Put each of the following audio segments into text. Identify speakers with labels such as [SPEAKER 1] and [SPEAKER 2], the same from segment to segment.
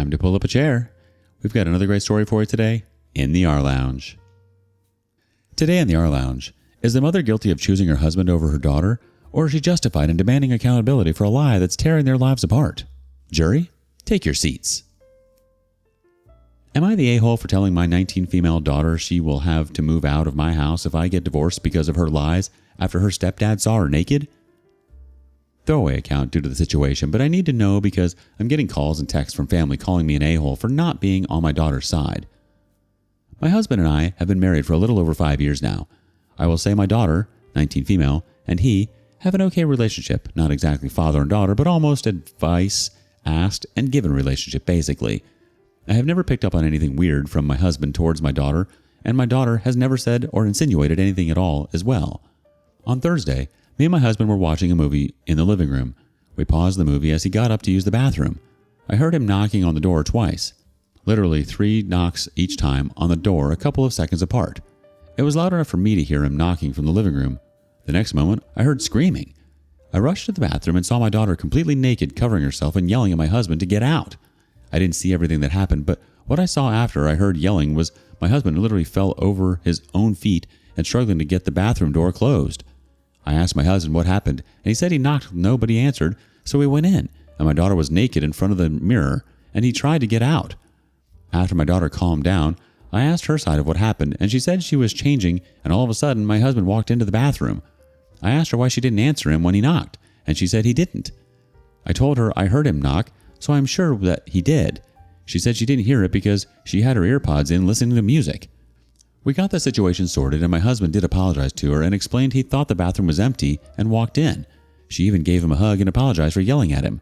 [SPEAKER 1] Time to pull up a chair. We've got another great story for you today in the rLounge. Today in the rLounge, is the mother guilty of choosing her husband over her daughter, or is she justified in demanding accountability for a lie that's tearing their lives apart? Jury, take your seats. Am I the a-hole for telling my 19 female daughter she will have to move out of my house if I get divorced because of her lies after her stepdad saw her naked? Throwaway account due to the situation, but I need to know because I'm getting calls and texts from family calling me an a-hole for not being on my daughter's side. My husband and I have been married for a little over 5 years now. I will say my daughter, 19 female, and he have an okay relationship, not exactly father and daughter, but almost advice, asked, and given relationship basically. I have never picked up on anything weird from my husband towards my daughter, and my daughter has never said or insinuated anything at all as well. On Thursday, me and my husband were watching a movie in the living room. We paused the movie as he got up to use the bathroom. I heard him knocking on the door twice. Literally 3 knocks each time on the door a couple of seconds apart. It was loud enough for me to hear him knocking from the living room. The next moment, I heard screaming. I rushed to the bathroom and saw my daughter completely naked, covering herself and yelling at my husband to get out. I didn't see everything that happened, but what I saw after I heard yelling was my husband literally fell over his own feet and struggling to get the bathroom door closed. I asked my husband what happened, and he said he knocked, nobody answered, so we went in, and my daughter was naked in front of the mirror, and he tried to get out. After my daughter calmed down, I asked her side of what happened, and she said she was changing, and all of a sudden my husband walked into the bathroom. I asked her why she didn't answer him when he knocked, and she said he didn't. I told her I heard him knock, so I'm sure that he did. She said she didn't hear it because she had her earpods in listening to music. We got the situation sorted, and my husband did apologize to her and explained he thought the bathroom was empty and walked in. She even gave him a hug and apologized for yelling at him.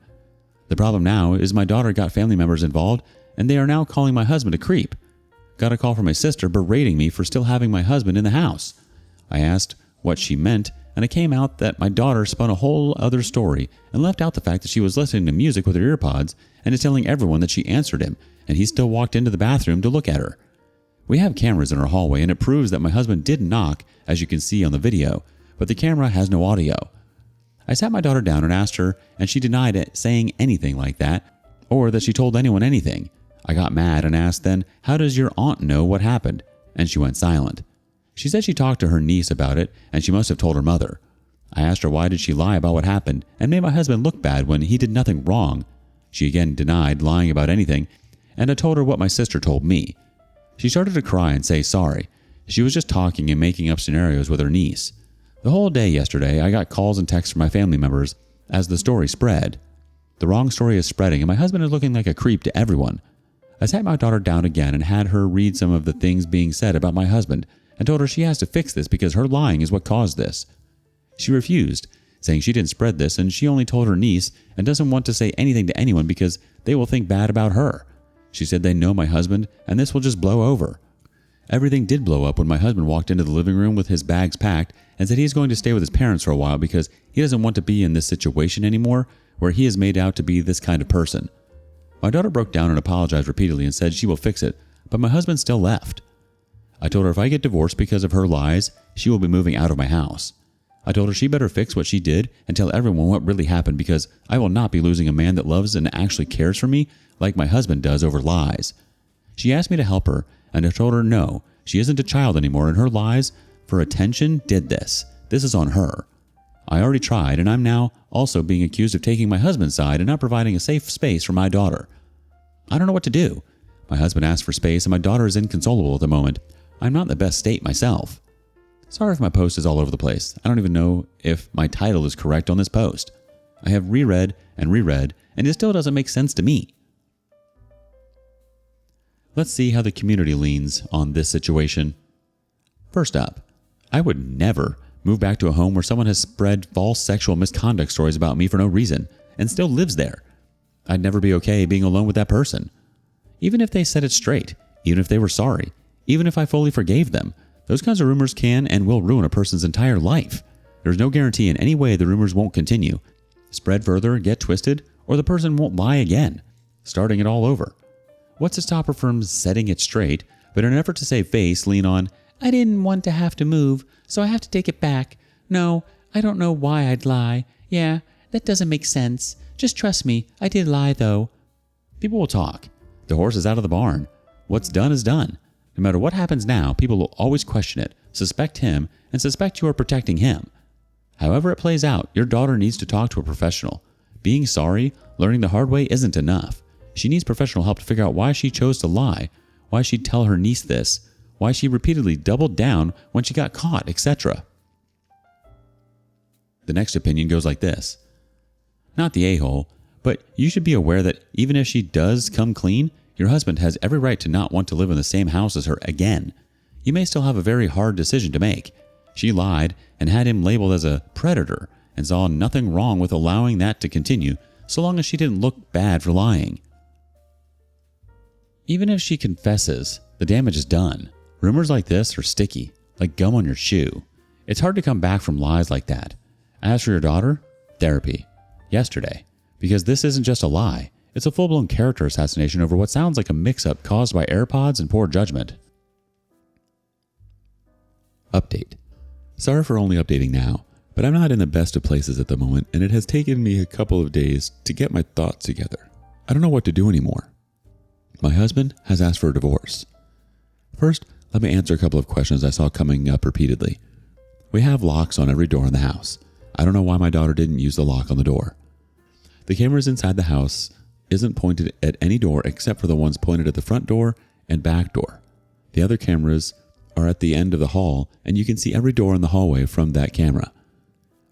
[SPEAKER 1] The problem now is my daughter got family members involved, and they are now calling my husband a creep. Got a call from my sister berating me for still having my husband in the house. I asked what she meant, and it came out that my daughter spun a whole other story and left out the fact that she was listening to music with her earpods and is telling everyone that she answered him, and he still walked into the bathroom to look at her. We have cameras in our hallway, and it proves that my husband did knock, as you can see on the video, but the camera has no audio. I sat my daughter down and asked her, and she denied it saying anything like that, or that she told anyone anything. I got mad and asked then, how does your aunt know what happened? And she went silent. She said she talked to her niece about it, and she must have told her mother. I asked her why did she lie about what happened, and made my husband look bad when he did nothing wrong. She again denied lying about anything, and I told her what my sister told me. She started to cry and say sorry. She was just talking and making up scenarios with her niece. The whole day yesterday, I got calls and texts from my family members as the story spread. The wrong story is spreading, and my husband is looking like a creep to everyone. I sat my daughter down again and had her read some of the things being said about my husband and told her she has to fix this because her lying is what caused this. She refused, saying she didn't spread this and she only told her niece and doesn't want to say anything to anyone because they will think bad about her. She said they know my husband and this will just blow over. Everything did blow up when my husband walked into the living room with his bags packed and said he's going to stay with his parents for a while because he doesn't want to be in this situation anymore where he is made out to be this kind of person. My daughter broke down and apologized repeatedly and said she will fix it, but my husband still left. I told her if I get divorced because of her lies, she will be moving out of my house. I told her she better fix what she did and tell everyone what really happened because I will not be losing a man that loves and actually cares for me like my husband does over lies. She asked me to help her, and I told her no, she isn't a child anymore and her lies for attention did this. This is on her. I already tried, and I'm now also being accused of taking my husband's side and not providing a safe space for my daughter. I don't know what to do. My husband asked for space and my daughter is inconsolable at the moment. I'm not in the best state myself. Sorry if my post is all over the place. I don't even know if my title is correct on this post. I have reread, and it still doesn't make sense to me. Let's see how the community leans on this situation. First up, I would never move back to a home where someone has spread false sexual misconduct stories about me for no reason and still lives there. I'd never be okay being alone with that person. Even if they said it straight, even if they were sorry, even if I fully forgave them, those kinds of rumors can and will ruin a person's entire life. There's no guarantee in any way the rumors won't continue, spread further, get twisted, or the person won't lie again, starting it all over. What's to stop her from setting it straight, but in an effort to save face, lean on, I didn't want to have to move, so I have to take it back. No, I don't know why I'd lie. Yeah, that doesn't make sense. Just trust me, I did lie though. People will talk. The horse is out of the barn. What's done is done. No matter what happens now, people will always question it, suspect him, and suspect you are protecting him. However it plays out, your daughter needs to talk to a professional. Being sorry, learning the hard way isn't enough. She needs professional help to figure out why she chose to lie, why she'd tell her niece this, why she repeatedly doubled down when she got caught, etc. The next opinion goes like this. Not the a-hole, but you should be aware that even if she does come clean, your husband has every right to not want to live in the same house as her again. You may still have a very hard decision to make. She lied and had him labeled as a predator and saw nothing wrong with allowing that to continue so long as she didn't look bad for lying. Even if she confesses, the damage is done. Rumors like this are sticky, like gum on your shoe. It's hard to come back from lies like that. As for your daughter, therapy. Yesterday. Because this isn't just a lie. It's a full-blown character assassination over what sounds like a mix-up caused by AirPods and poor judgment. Update. Sorry for only updating now, but I'm not in the best of places at the moment, and it has taken me a couple of days to get my thoughts together. I don't know what to do anymore. My husband has asked for a divorce. First, let me answer a couple of questions I saw coming up repeatedly. We have locks on every door in the house. I don't know why my daughter didn't use the lock on the door. The cameras inside the house isn't pointed at any door except for the ones pointed at the front door and back door. The other cameras are at the end of the hall, and you can see every door in the hallway from that camera.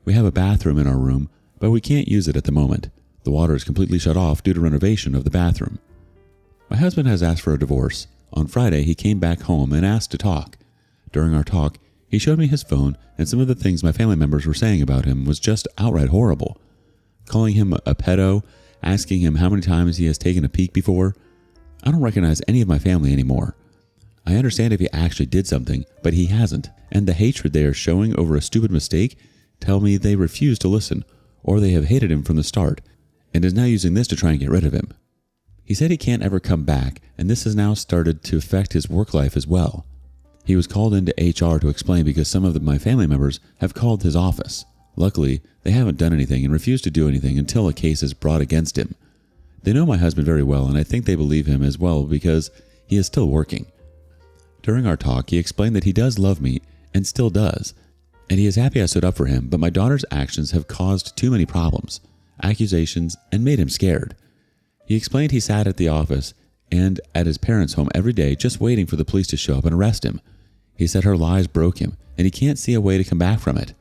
[SPEAKER 1] We have a bathroom in our room, but we can't use it at the moment. The water is completely shut off due to renovation of the bathroom. My husband has asked for a divorce. On Friday, he came back home and asked to talk. During our talk, he showed me his phone, and some of the things my family members were saying about him was just outright horrible. Calling him a pedo, asking him how many times he has taken a peek before. I don't recognize any of my family anymore. I understand if he actually did something, but he hasn't, and the hatred they are showing over a stupid mistake tell me they refuse to listen, or they have hated him from the start, and is now using this to try and get rid of him. He said he can't ever come back, and this has now started to affect his work life as well. He was called into HR to explain because some of my family members have called his office. Luckily, they haven't done anything and refused to do anything until a case is brought against him. They know my husband very well, and I think they believe him as well because he is still working. During our talk, he explained that he does love me and still does, and he is happy I stood up for him, but my daughter's actions have caused too many problems, accusations, and made him scared. He explained he sat at the office and at his parents' home every day just waiting for the police to show up and arrest him. He said her lies broke him, and he can't see a way to come back from it.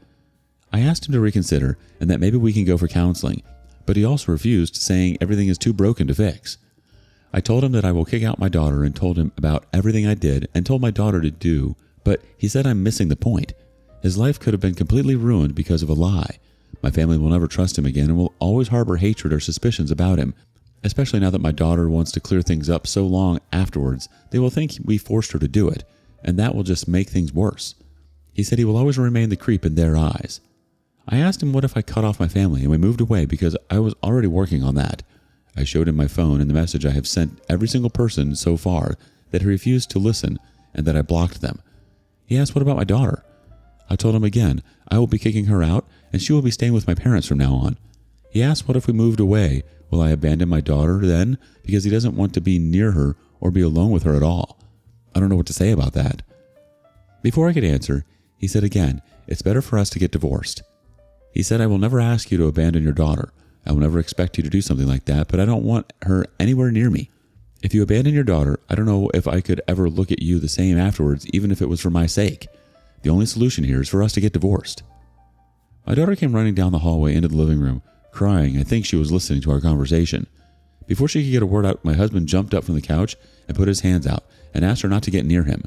[SPEAKER 1] I asked him to reconsider and that maybe we can go for counseling, but he also refused, saying everything is too broken to fix. I told him that I will kick out my daughter and told him about everything I did and told my daughter to do, but he said I'm missing the point. His life could have been completely ruined because of a lie. My family will never trust him again and will always harbor hatred or suspicions about him, especially now that my daughter wants to clear things up so long afterwards. They will think we forced her to do it, and that will just make things worse. He said he will always remain the creep in their eyes. I asked him what if I cut off my family and we moved away because I was already working on that. I showed him my phone and the message I have sent every single person so far that he refused to listen and that I blocked them. He asked what about my daughter? I told him again, I will be kicking her out and she will be staying with my parents from now on. He asked what if we moved away? Will I abandon my daughter then? Because he doesn't want to be near her or be alone with her at all. I don't know what to say about that. Before I could answer, he said again, it's better for us to get divorced. He said, I will never ask you to abandon your daughter. I will never expect you to do something like that, but I don't want her anywhere near me. If you abandon your daughter, I don't know if I could ever look at you the same afterwards, even if it was for my sake. The only solution here is for us to get divorced. My daughter came running down the hallway into the living room, crying. I think she was listening to our conversation. Before she could get a word out, my husband jumped up from the couch and put his hands out and asked her not to get near him.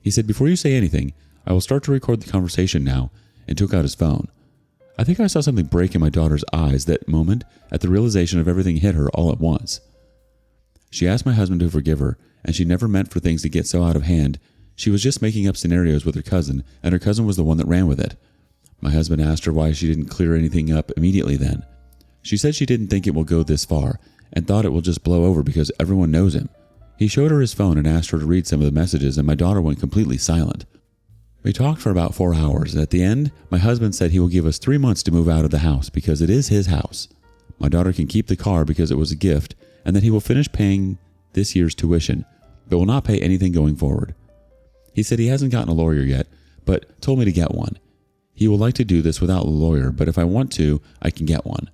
[SPEAKER 1] He said, before you say anything, I will start to record the conversation now, and took out his phone. I think I saw something break in my daughter's eyes that moment at the realization of everything hit her all at once. She asked my husband to forgive her, and she never meant for things to get so out of hand. She was just making up scenarios with her cousin, and her cousin was the one that ran with it. My husband asked her why she didn't clear anything up immediately then. She said she didn't think it will go this far, and thought it will just blow over because everyone knows him. He showed her his phone and asked her to read some of the messages, and my daughter went completely silent. We talked for about 4 hours. At the end, my husband said he will give us 3 months to move out of the house because it is his house. My daughter can keep the car because it was a gift, and that he will finish paying this year's tuition, but will not pay anything going forward. He said he hasn't gotten a lawyer yet, but told me to get one. He will like to do this without a lawyer, but if I want to, I can get one.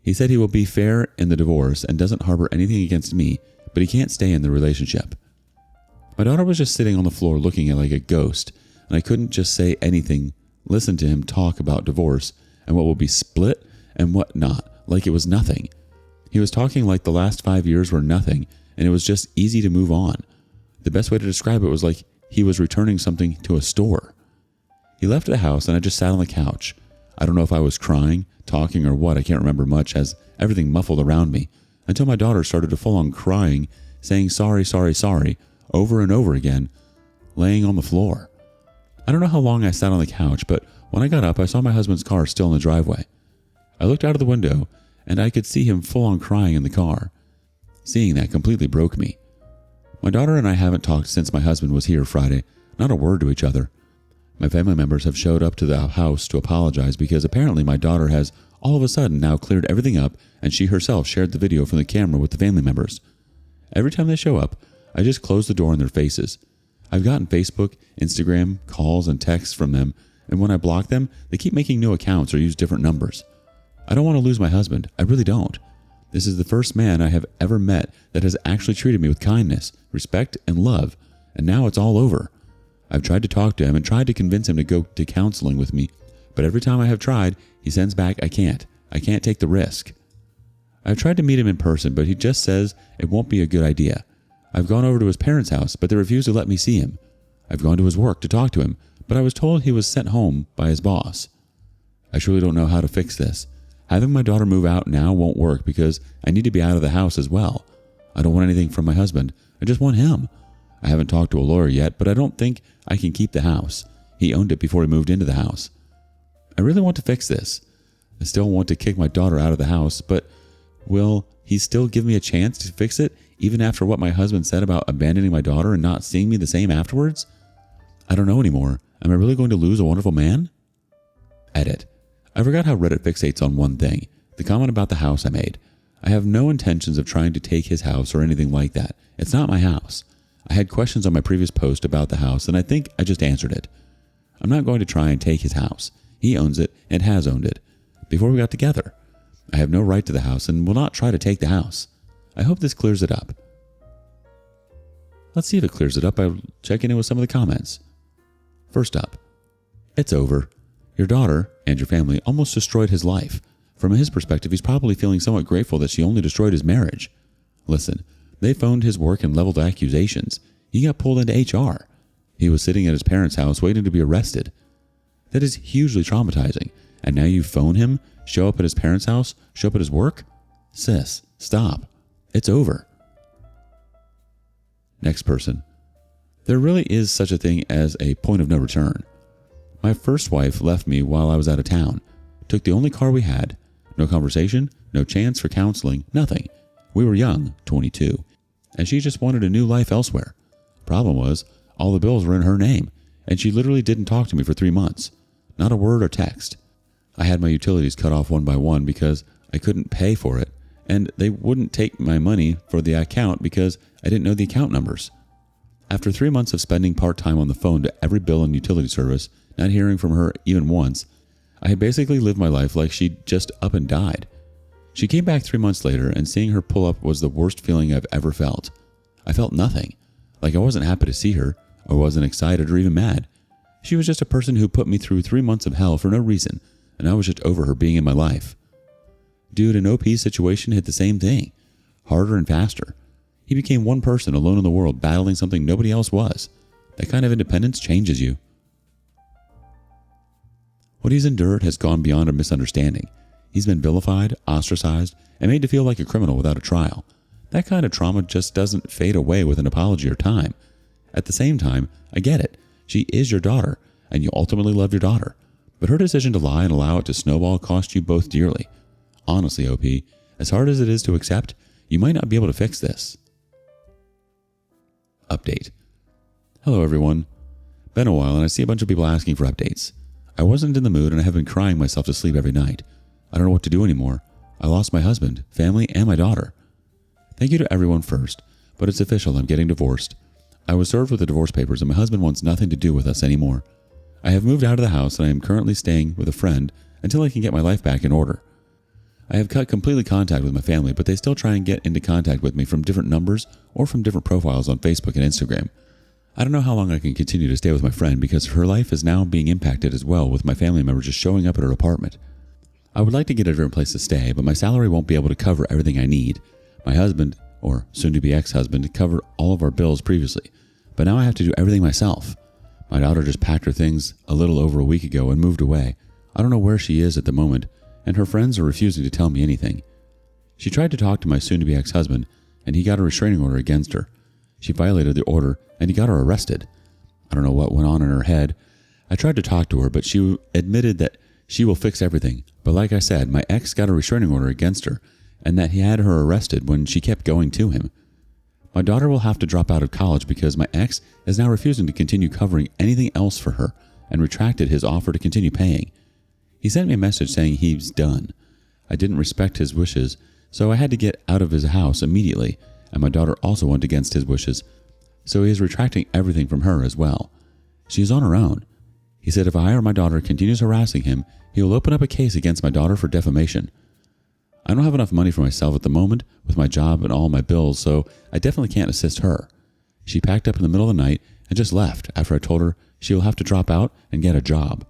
[SPEAKER 1] He said he will be fair in the divorce and doesn't harbor anything against me, but he can't stay in the relationship. My daughter was just sitting on the floor looking at like a ghost, and I couldn't just say anything, listen to him talk about divorce and what will be split and what not, like it was nothing. He was talking like the last 5 years were nothing, and it was just easy to move on. The best way to describe it was like he was returning something to a store. He left the house and I just sat on the couch. I don't know if I was crying, talking, or what. I can't remember much as everything muffled around me until my daughter started to full on crying, saying sorry, sorry, sorry over and over again, laying on the floor. I don't know how long I sat on the couch, but when I got up, I saw my husband's car still in the driveway. I looked out of the window and I could see him full on crying in the car. Seeing that completely broke me. My daughter and I haven't talked since my husband was here Friday, not a word to each other. My family members have showed up to the house to apologize because apparently my daughter has all of a sudden now cleared everything up and she herself shared the video from the camera with the family members. Every time they show up, I just close the door in their faces. I've gotten Facebook, Instagram, calls, and texts from them, and when I block them, they keep making new accounts or use different numbers. I don't want to lose my husband. I really don't. This is the first man I have ever met that has actually treated me with kindness, respect, and love, and now it's all over. I've tried to talk to him and tried to convince him to go to counseling with me, but every time I have tried, he sends back, I can't take the risk. I've tried to meet him in person, but he just says it won't be a good idea. I've gone over to his parents' house, but they refuse to let me see him. I've gone to his work to talk to him, but I was told he was sent home by his boss. I truly don't know how to fix this. Having my daughter move out now won't work because I need to be out of the house as well. I don't want anything from my husband. I just want him. I haven't talked to a lawyer yet, but I don't think I can keep the house. He owned it before he moved into the house. I really want to fix this. I still want to kick my daughter out of the house, but will he still give me a chance to fix it even after what my husband said about abandoning my daughter and not seeing me the same afterwards? I don't know anymore. Am I really going to lose a wonderful man? Edit. I forgot how Reddit fixates on one thing, the comment about the house I made. I have no intentions of trying to take his house or anything like that. It's not my house. I had questions on my previous post about the house, and I think I just answered it. I'm not going to try and take his house. He owns it and has owned it before we got together. I have no right to the house and will not try to take the house. I hope this clears it up. Let's see if it clears it up by checking in with some of the comments. First up, it's over. Your daughter and your family almost destroyed his life. From his perspective, he's probably feeling somewhat grateful that she only destroyed his marriage. Listen, they phoned his work and leveled accusations. He got pulled into HR. He was sitting at his parents' house waiting to be arrested. That is hugely traumatizing. And now you phone him, show up at his parents' house, show up at his work? Sis, stop. It's over. Next person. There really is such a thing as a point of no return. My first wife left me while I was out of town. Took the only car we had. No conversation, no chance for counseling, nothing. We were young, 22, and she just wanted a new life elsewhere. Problem was, all the bills were in her name, and she literally didn't talk to me for 3 months. Not a word or text. I had my utilities cut off one by one because I couldn't pay for it, and they wouldn't take my money for the account because I didn't know the account numbers. After 3 months of spending part-time on the phone to every bill and utility service, not hearing from her even once, I had basically lived my life like she'd just up and died. She came back 3 months later, and seeing her pull up was the worst feeling I've ever felt. I felt nothing. Like I wasn't happy to see her, or wasn't excited or even mad. She was just a person who put me through 3 months of hell for no reason, and I was just over her being in my life. Dude, an OP's situation hit the same thing. Harder and faster. He became one person alone in the world battling something nobody else was. That kind of independence changes you. What he's endured has gone beyond a misunderstanding. He's been vilified, ostracized, and made to feel like a criminal without a trial. That kind of trauma just doesn't fade away with an apology or time. At the same time, I get it. She is your daughter, and you ultimately love your daughter. But her decision to lie and allow it to snowball cost you both dearly. Honestly, OP, as hard as it is to accept, you might not be able to fix this. Update. Hello, everyone. Been a while, and I see a bunch of people asking for updates. I wasn't in the mood, and I have been crying myself to sleep every night. I don't know what to do anymore. I lost my husband, family, and my daughter. Thank you to everyone first but it's official. I'm getting divorced. I was served with the divorce papers and my husband wants nothing to do with us anymore. I have moved out of the house and I am currently staying with a friend until I can get my life back in order. I have cut completely contact with my family, but they still try and get into contact with me from different numbers or from different profiles on Facebook and Instagram. I don't know how long I can continue to stay with my friend because her life is now being impacted as well with my family member just showing up at her apartment. I would like to get a different place to stay, but my salary won't be able to cover everything I need. My husband, or soon-to-be ex-husband, covered all of our bills previously, but now I have to do everything myself. My daughter just packed her things a little over a week ago and moved away. I don't know where she is at the moment, and her friends are refusing to tell me anything. She tried to talk to my soon-to-be ex-husband, and he got a restraining order against her. She violated the order, and he got her arrested. I don't know what went on in her head. I tried to talk to her, but she admitted that she will fix everything. But like I said, my ex got a restraining order against her, and that he had her arrested when she kept going to him. My daughter will have to drop out of college because my ex is now refusing to continue covering anything else for her and retracted his offer to continue paying. He sent me a message saying he's done. I didn't respect his wishes, so I had to get out of his house immediately, and my daughter also went against his wishes, so he is retracting everything from her as well. She is on her own. He said if I or my daughter continues harassing him, he will open up a case against my daughter for defamation. I don't have enough money for myself at the moment with my job and all my bills, so I definitely can't assist her. She packed up in the middle of the night and just left after I told her she will have to drop out and get a job.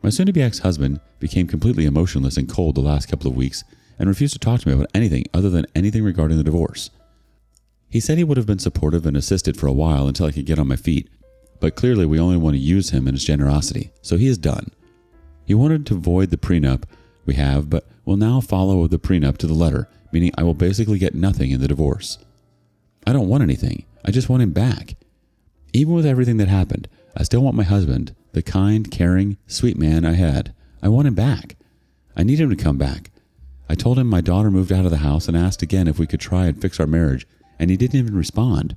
[SPEAKER 1] My soon-to-be ex-husband became completely emotionless and cold the last couple of weeks and refused to talk to me about anything other than anything regarding the divorce. He said he would have been supportive and assisted for a while until I could get on my feet, but clearly we only want to use him and his generosity, so he is done. He wanted to void the prenup we have, but will now follow the prenup to the letter, meaning I will basically get nothing in the divorce. I don't want anything. I just want him back. Even with everything that happened, I still want my husband, the kind, caring, sweet man I had. I want him back. I need him to come back. I told him my daughter moved out of the house and asked again if we could try and fix our marriage, and he didn't even respond.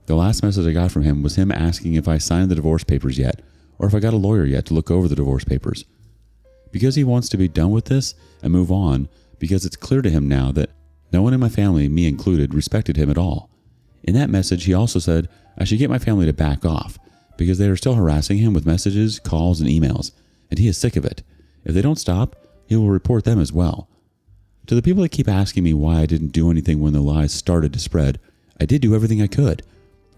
[SPEAKER 1] The last message I got from him was him asking if I signed the divorce papers yet, or if I got a lawyer yet to look over the divorce papers. Because he wants to be done with this and move on, because it's clear to him now that no one in my family, me included, respected him at all. In that message, he also said I should get my family to back off, because they are still harassing him with messages, calls, and emails, and he is sick of it. If they don't stop, he will report them as well. To the people that keep asking me why I didn't do anything when the lies started to spread, I did do everything I could.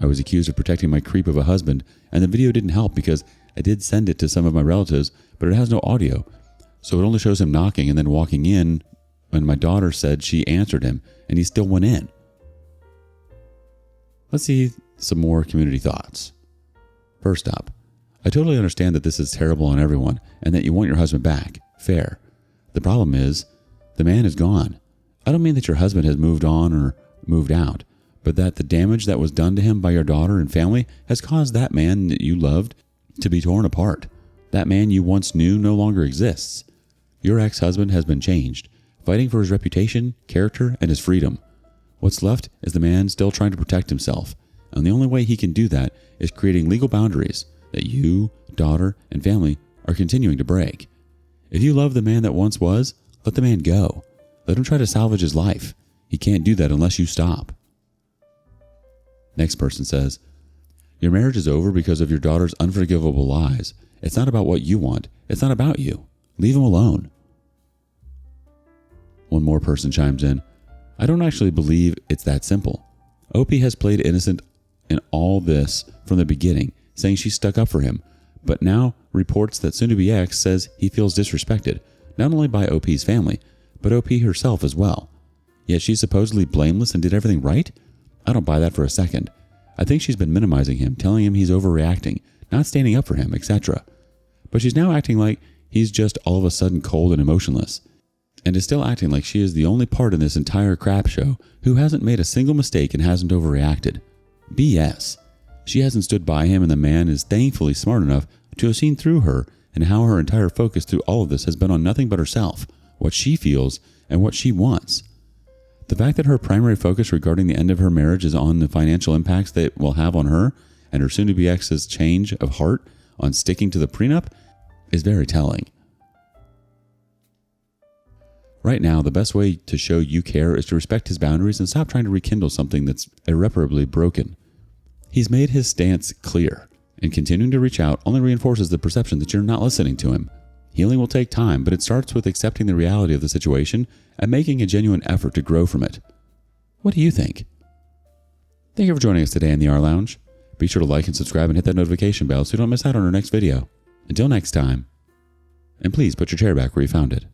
[SPEAKER 1] I was accused of protecting my creep of a husband, and the video didn't help because I did send it to some of my relatives, but it has no audio. So it only shows him knocking and then walking in when my daughter said she answered him, and he still went in. Let's see some more community thoughts. First up, I totally understand that this is terrible on everyone and that you want your husband back. Fair. The problem is, the man is gone. I don't mean that your husband has moved on or moved out, but that the damage that was done to him by your daughter and family has caused that man that you loved to be torn apart. That man you once knew no longer exists. Your ex-husband has been changed, fighting for his reputation, character, and his freedom. What's left is the man still trying to protect himself, and the only way he can do that is creating legal boundaries that you, daughter, and family are continuing to break. If you love the man that once was, let the man go. Let him try to salvage his life. He can't do that unless you stop. Next person says, your marriage is over because of your daughter's unforgivable lies. It's not about what you want. It's not about you. Leave him alone. One more person chimes in. I don't actually believe it's that simple. OP has played innocent in all this from the beginning, saying she stuck up for him, but now reports that soon-to-be ex says he feels disrespected, not only by OP's family, but OP herself as well. Yet she's supposedly blameless and did everything right? I don't buy that for a second. I think she's been minimizing him, telling him he's overreacting, not standing up for him, etc. But she's now acting like he's just all of a sudden cold and emotionless, and is still acting like she is the only part in this entire crap show who hasn't made a single mistake and hasn't overreacted. BS. She hasn't stood by him, and the man is thankfully smart enough to have seen through her and how her entire focus through all of this has been on nothing but herself, what she feels, and what she wants. The fact that her primary focus regarding the end of her marriage is on the financial impacts that it will have on her and her soon-to-be ex's change of heart on sticking to the prenup is very telling. Right now, the best way to show you care is to respect his boundaries and stop trying to rekindle something that's irreparably broken. He's made his stance clear, and continuing to reach out only reinforces the perception that you're not listening to him. Healing will take time, but it starts with accepting the reality of the situation and making a genuine effort to grow from it. What do you think? Thank you for joining us today in the rLounge. Be sure to like and subscribe and hit that notification bell so you don't miss out on our next video. Until next time, and please put your chair back where you found it.